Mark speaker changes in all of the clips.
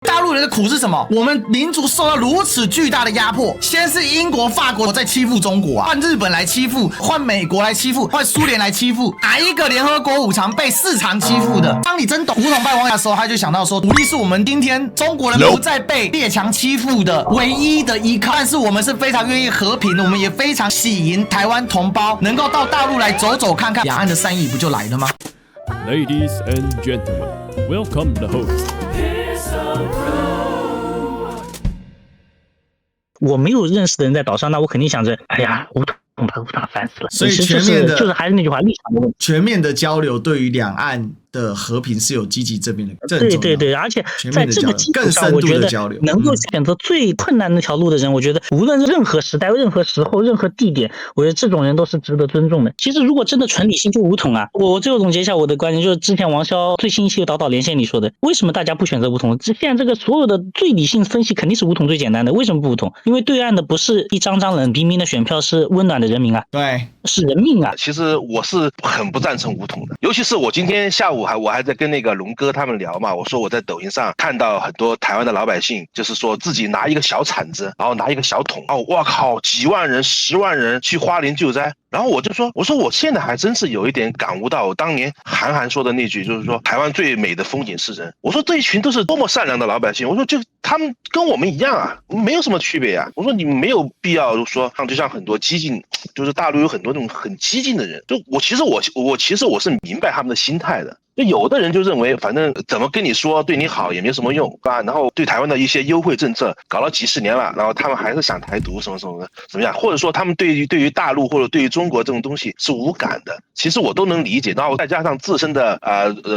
Speaker 1: 大陆人的苦是什么？我们民族受到如此巨大的压迫，先是英国、法国在欺负中国啊，换日本来欺负，换美国来欺负，换苏联来欺负，哪一个联合国五常被4常欺负的？当你真懂武统败亡的时候，他就想到说，独立是我们今天中国人不再被列强欺负的唯一的依靠。但是我们是非常愿意和平的，我们也非常喜迎台湾同胞能够到大陆来走走看看，两岸的善意不就来了吗？
Speaker 2: Ladies and gentlemen, welcome the host.
Speaker 3: 我没有认识的人在岛上，那我肯定想着，哎呀，武统把武统烦死了。
Speaker 1: 所以全面的
Speaker 3: 就是还是那句话，立场的问题。
Speaker 1: 全面的交流对于两岸的和平是有积极正面的，
Speaker 3: 对，而且在这个基础上，我觉得能够选择最困难那条路的人，我觉得无论任何时代、任何时候、任何地点，我觉得这种人都是值得尊重的。其实如果真的纯理性，就武统啊。我最后总结一下我的观点，就是之前王骁最新一期的导导连线里说的，为什么大家不选择武统？现在这个所有的最理性分析肯定是武统最简单的，为什么不武统？因为对岸的不是一张张冷冰冰的选票，是温暖的人民啊，
Speaker 1: 对，
Speaker 3: 是人命啊。
Speaker 4: 其实我是很不赞成武统的，尤其是我今天下午我还在跟那个龙哥他们聊嘛，我说我在抖音上看到很多台湾的老百姓，就是说自己拿一个小铲子，然后拿一个小桶，哦，哇靠，几万人、10万人去花莲救灾。然后我就说，我说现在还真是有一点感悟到我当年韩寒说的那句，就是说台湾最美的风景是人。我说这一群都是多么善良的老百姓，我说就他们跟我们一样啊，没有什么区别啊。我说你没有必要说就像很多激进，就是大陆有很多那种很激进的人，就我其实我是明白他们的心态的。就有的人就认为反正怎么跟你说对你好也没什么用啊，然后对台湾的一些优惠政策搞了几十年了，然后他们还是想台独什么什么的怎么样，或者说他们对于大陆或者对于中国这种东西是无感的，其实我都能理解。然后再加上自身的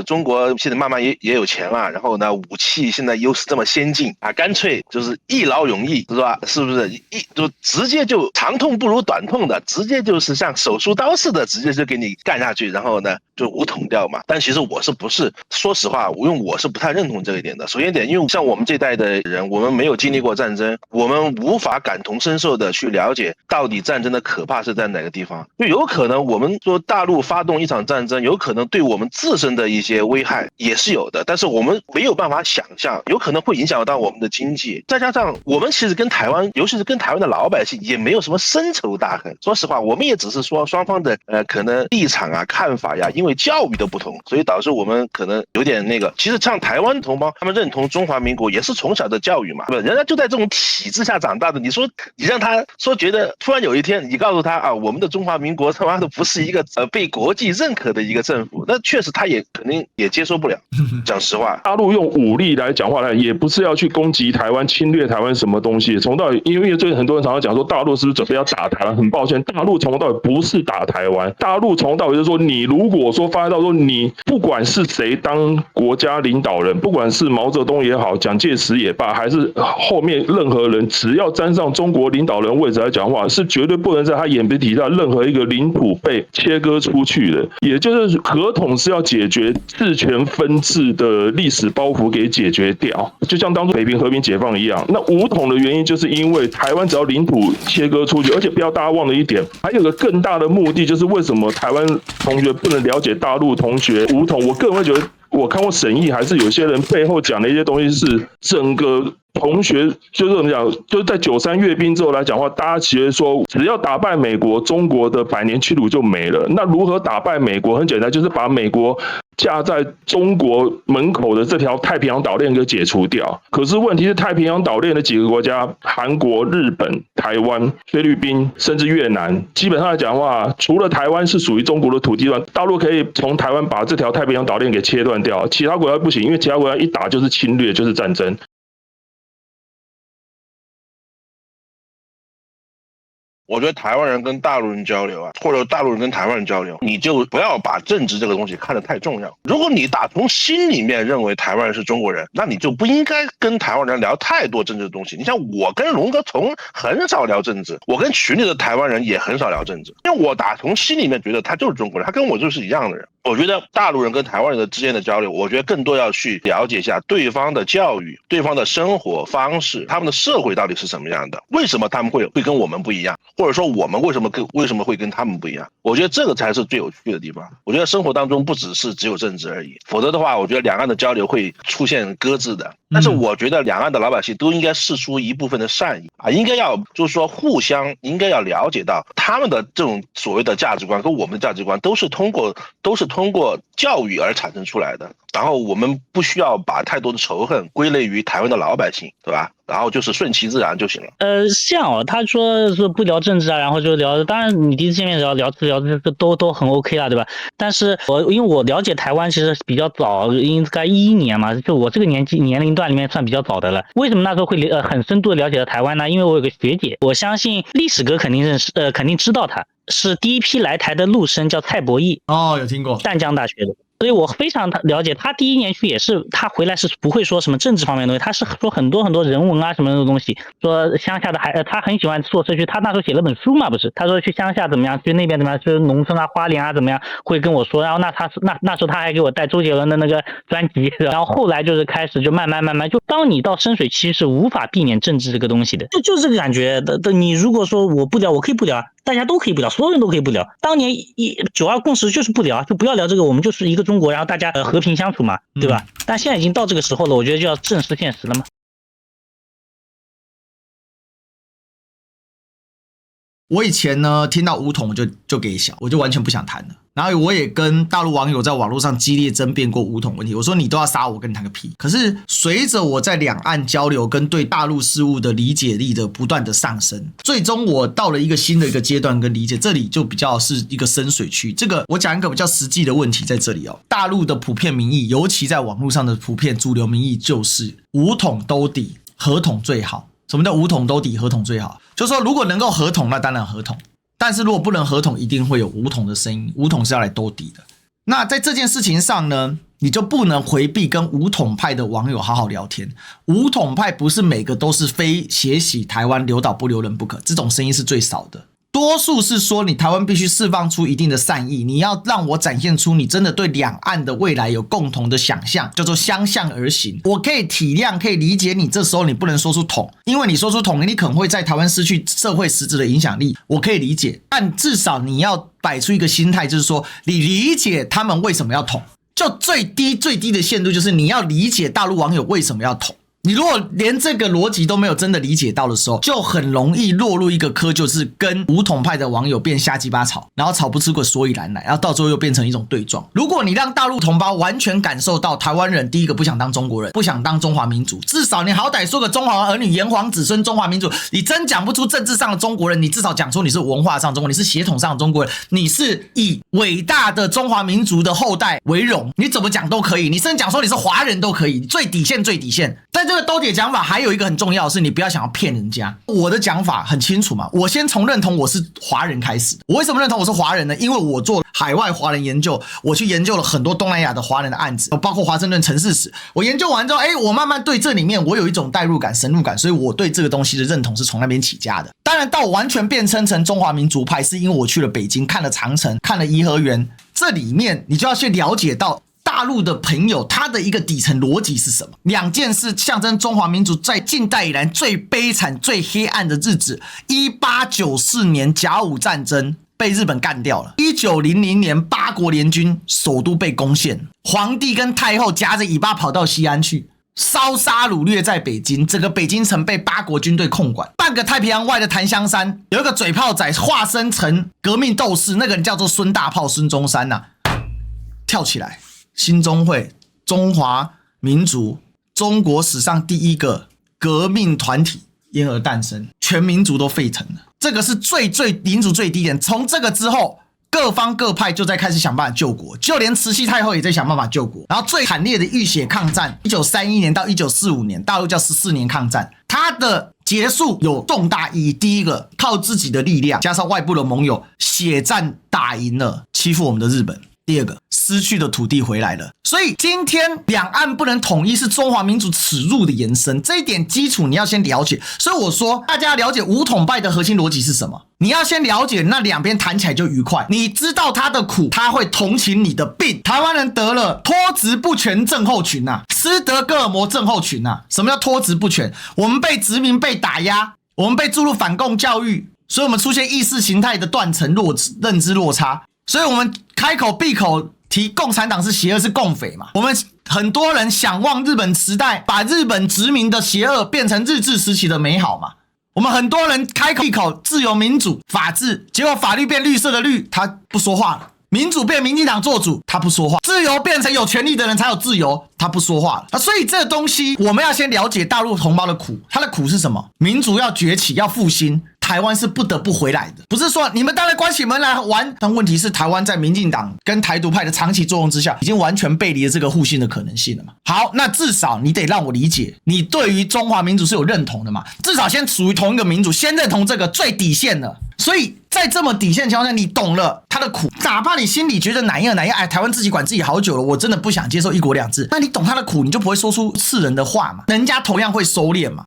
Speaker 4: 中国现在慢慢也有钱了，然后呢武器现在又是这么先进啊，干脆就是一劳永逸，是吧？是不是就直接就长痛不如短痛的，直接就是像手术刀似的直接就给你干下去，然后呢就武统掉嘛。但其实我是不是说实话，因为我是不太认同这一点的。首先一点，因为像我们这代的人，我们没有经历过战争，我们无法感同身受的去了解到底战争的可怕是在哪个地方。就有可能我们说大陆发动一场战争，有可能对我们自身的一些危害也是有的，但是我们没有办法想象，有可能会影响到我们的经济。再加上我们其实跟台湾，尤其是跟台湾的老百姓也没有什么深仇大恨。说实话，我们也只是说双方的可能立场啊、看法呀，因为教育的不同，所以导致我们可能有点那个。其实像台湾同胞，他们认同中华民国也是从小的教育嘛，对吧？人家就在这种体制下长大的。你说你让他说觉得突然有一天你告诉他啊，我们的中华民国他妈的不是一个被国际认可的一个政府，那确实他也肯定也接受不了。讲实话，
Speaker 5: 大陆用武力来讲话呢，也不是要去攻击台湾、侵略台湾什么东西。从到因为最近很多人常常讲说大陆是不是准备要打台湾，很抱歉，大陆从头到尾不是打台湾，大陆从头到尾就是说，你如果说发现到说你不管是谁当国家领导人，不管是毛泽东也好，蒋介石也罢，还是后面任何人，只要站上中国领导人位置来讲话，是绝对不能在他眼皮底下任何一个领土被切割出去的。也就是合统是要解决治权分治的历史包袱给解决掉，就像当初北平和平解放一样。那武统的原因就是因为台湾只要领土切割出去，而且不要大家忘了一点，还有个更大的目的，就是为什么台湾同学不能了解大陆同学武统。我个人会觉得，我看过审议，还是有些人背后讲的一些东西是整个同学就是怎么讲，就是在93阅兵之后来讲话，大家其实说只要打败美国，中国的百年屈辱就没了。那如何打败美国？很简单，就是把美国架在中国门口的这条太平洋岛链给解除掉。可是问题是，太平洋岛链的几个国家，韩国、日本、台湾、菲律宾，甚至越南，基本上来讲的话，除了台湾是属于中国的土地段，大陆可以从台湾把这条太平洋岛链给切断掉，其他国家不行，因为其他国家一打就是侵略，就是战争。
Speaker 4: 我觉得台湾人跟大陆人交流啊，或者大陆人跟台湾人交流，你就不要把政治这个东西看得太重要。如果你打从心里面认为台湾人是中国人，那你就不应该跟台湾人聊太多政治的东西。你像我跟龙哥很少聊政治，我跟群里的台湾人也很少聊政治，因为我打从心里面觉得他就是中国人，他跟我就是一样的人。我觉得大陆人跟台湾人之间的交流，我觉得更多要去了解一下对方的教育、对方的生活方式，他们的社会到底是什么样的，为什么他们会跟我们不一样，或者说我们为什么会跟他们不一样。我觉得这个才是最有趣的地方。我觉得生活当中不只有政治而已，否则的话我觉得两岸的交流会出现搁置的。但是我觉得两岸的老百姓都应该释出一部分的善意啊，应该要就是说互相应该要了解到他们的这种所谓的价值观跟我们的价值观都是通过教育而产生出来的，然后我们不需要把太多的仇恨归类于台湾的老百姓，对吧？然后就是顺其自然就行了。
Speaker 3: 他说不聊政治啊，然后就聊，当然你第一次见面聊这都很 OK 啦，对吧？但是因为我了解台湾其实比较早，应该11年嘛，就我这个年龄段里面算比较早的了。为什么那时候会很深度的了解到台湾呢？因为我有个学姐，我相信历史哥肯定认识，肯定知道他是第一批来台的陆生，叫蔡伯义。
Speaker 1: 哦，有听过，
Speaker 3: 淡江大学的。所以我非常了解他，第一年去也是他回来是不会说什么政治方面的东西，他是说很多人文啊什么的东西，说乡下的他很喜欢做社区，他那时候写了本书嘛，不是？他说去乡下怎么样，去那边怎么样，去农村啊、花莲啊怎么样，会跟我说。然后那时候他还给我带周杰伦的那个专辑，然后后来就是开始就慢慢，就当你到深水期是无法避免政治这个东西的，就是这个感觉的。你如果说我不聊，我可以不聊啊。大家都可以不聊，所有人都可以不聊。当年92共识就是不聊，就不要聊这个，我们就是一个中国，然后大家和平相处嘛，对吧？但现在已经到这个时候了，我觉得就要正视现实了嘛。
Speaker 1: 我以前呢听到武统我就给小，我就完全不想谈了。然后我也跟大陆网友在网络上激烈争辩过武统问题，我说你都要杀我，跟你谈个屁。可是随着我在两岸交流跟对大陆事务的理解力的不断的上升，最终我到了一个新的一个阶段跟理解，这里就比较是一个深水区。这个我讲一个比较实际的问题在这里哦，大陆的普遍民意，尤其在网络上的普遍主流民意就是武统兜底，合统最好。什么叫武统兜底，合统最好？就是说如果能够合统，那当然合统。但是如果不能合统，一定会有武统的声音，武统是要来兜底的。那在这件事情上呢，你就不能回避跟武统派的网友好好聊天。武统派不是每个都是非血洗台湾留岛不留人不可，这种声音是最少的。多数是说你台湾必须释放出一定的善意，你要让我展现出你真的对两岸的未来有共同的想象，叫做相向而行。我可以体谅可以理解你，这时候你不能说出统，因为你说出统你可能会在台湾失去社会实质的影响力，我可以理解。但至少你要摆出一个心态，就是说你理解他们为什么要统，就最低的限度就是你要理解大陆网友为什么要统。你如果连这个逻辑都没有真的理解到的时候，就很容易落入一个窠，就是跟武统派的网友变瞎鸡巴吵，然后吵不出个所以然来，然后到最后又变成一种对撞。如果你让大陆同胞完全感受到台湾人第一个不想当中国人，不想当中华民族，至少你好歹说个中华儿女、炎黄子孙、中华民族，你真讲不出政治上的中国人，你至少讲出你是文化上的中国人，你是血统上的中国人，你是以伟大的中华民族的后代为荣，你怎么讲都可以，你甚至讲说你是华人都可以，最底线。但这个兜底讲法还有一个很重要的是，你不要想要骗人家。我的讲法很清楚嘛，我先从认同我是华人开始。我为什么认同我是华人呢？因为我做海外华人研究，我去研究了很多东南亚的华人的案子，包括华盛顿城市史。我研究完之后，我慢慢对这里面我有一种代入感、深入感，所以我对这个东西的认同是从那边起家的。当然，到我完全变成中华民族派，是因为我去了北京，看了长城，看了颐和园，这里面你就要去了解到大陆的朋友他的一个底层逻辑是什么？两件事象征中华民族在近代以来最悲惨、最黑暗的日子。1894年甲午战争被日本干掉了。1900年八国联军首都被攻陷，皇帝跟太后夹着尾巴跑到西安去，烧杀掳掠在北京，整个北京城被八国军队控管。半个太平洋外的檀香山有一个嘴炮仔化身成革命斗士，那个人叫做孙大炮孙中山跳起来。兴中会，中华民族，中国史上第一个革命团体因而诞生，全民族都沸腾了。这个是最民族最低点。从这个之后，各方各派就在开始想办法救国，就连慈禧太后也在想办法救国。然后最惨烈的浴血抗战，1931年到1945年，大陆叫14年抗战，它的结束有重大意义。第一个，靠自己的力量加上外部的盟友，血战打赢了欺负我们的日本。第二个，失去的土地回来了。所以今天两岸不能统一是中华民族耻辱的延伸，这一点基础你要先了解。所以我说大家了解武统派的核心逻辑是什么，你要先了解那两边谈起来就愉快，你知道他的苦，他会同情你的病。台湾人得了脱质不全症候群啊，斯德哥尔摩症候群啊。什么叫脱质不全？我们被殖民被打压，我们被注入反共教育，所以我们出现意识形态的断层认知落差，所以我们开口闭口提共产党是邪恶是共匪嘛。我们很多人想望日本时代，把日本殖民的邪恶变成日治时期的美好嘛。我们很多人开口闭口自由民主法治，结果法律变绿色的绿，他不说话了。民主变民进党做主，他不说话；自由变成有权利的人才有自由，他不说话了。所以这个东西我们要先了解大陆同胞的苦，他的苦是什么？民主要崛起，要复兴。台湾是不得不回来的，不是说你们当然关起门来玩，但问题是台湾在民进党跟台独派的长期作用之下，已经完全背离了这个互信的可能性了嘛。好，那至少你得让我理解，你对于中华民族是有认同的嘛？至少先属于同一个民族，先认同这个最底线的。所以在这么底线的情况下，你懂了他的苦，哪怕你心里觉得哪样，哎，台湾自己管自己好久了，我真的不想接受一国两制，那你懂他的苦，你就不会说出刺人的话嘛。人家同样会收敛嘛。